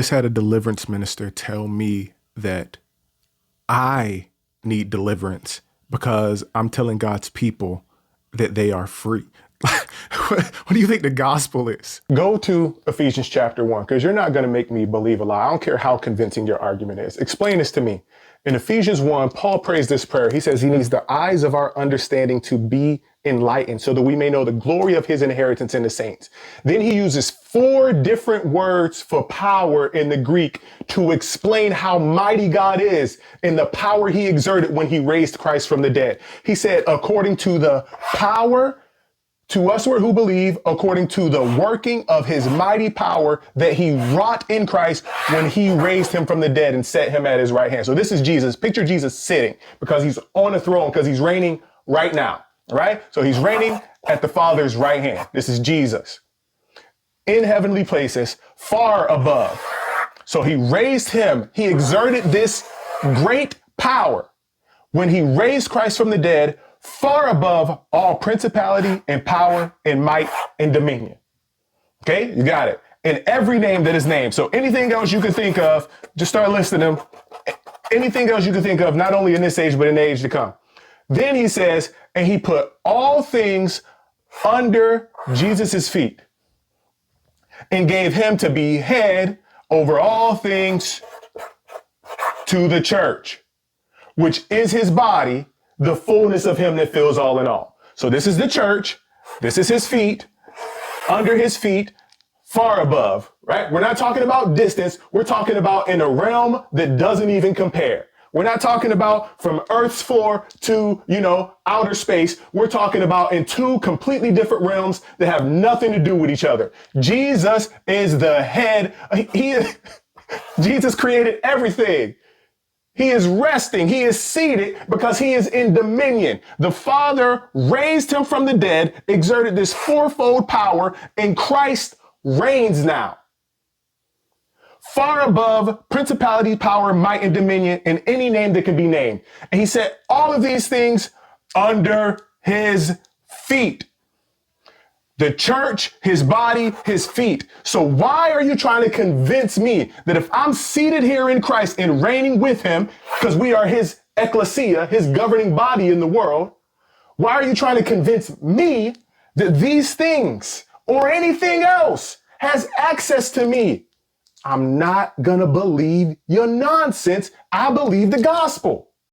Just had a deliverance minister tell me that I need deliverance because I'm telling God's people that they are free. What do you think the gospel is? Go to Ephesians chapter 1, because you're not going to make me believe a lie. I don't care how convincing your argument is. Explain this to me. In Ephesians 1, Paul prays this prayer. He says he needs the eyes of our understanding to be enlightened so that we may know the glory of his inheritance in the saints. Then he uses 4 different words for power in the Greek to explain how mighty God is and the power he exerted when he raised Christ from the dead. He said, according to the power to us who believe, according to the working of his mighty power that he wrought in Christ when he raised him from the dead and set him at his right hand. So this is Jesus. Picture Jesus sitting because he's on a throne, because he's reigning right now, right? So he's reigning at the Father's right hand. This is Jesus in heavenly places, far above. So he raised him. He exerted this great power when he raised Christ from the dead, far above all principality and power and might and dominion. Okay, you got it. And every name that is named. So anything else you can think of, just start listing them. Anything else you can think of, not only in this age, but in the age to come. Then he says, and he put all things under Jesus's feet and gave him to be head over all things to the church, which is his body, the fullness of him that fills all in all. So this is the church. This is his feet, under his feet, far above, right? We're not talking about distance. We're talking about in a realm that doesn't even compare. We're not talking about from Earth's floor to, outer space. We're talking about in 2 completely different realms that have nothing to do with each other. Jesus is the head. Jesus created everything. He is resting. He is seated because he is in dominion. The Father raised him from the dead, exerted this 4-fold power, and Christ reigns now. Far above principality, power, might, and dominion, and any name that can be named. And he said all of these things under his feet. The church, his body, his feet. So why are you trying to convince me that if I'm seated here in Christ and reigning with him, because we are his ecclesia, his governing body in the world, why are you trying to convince me that these things or anything else has access to me? I'm not gonna believe your nonsense. I believe the gospel.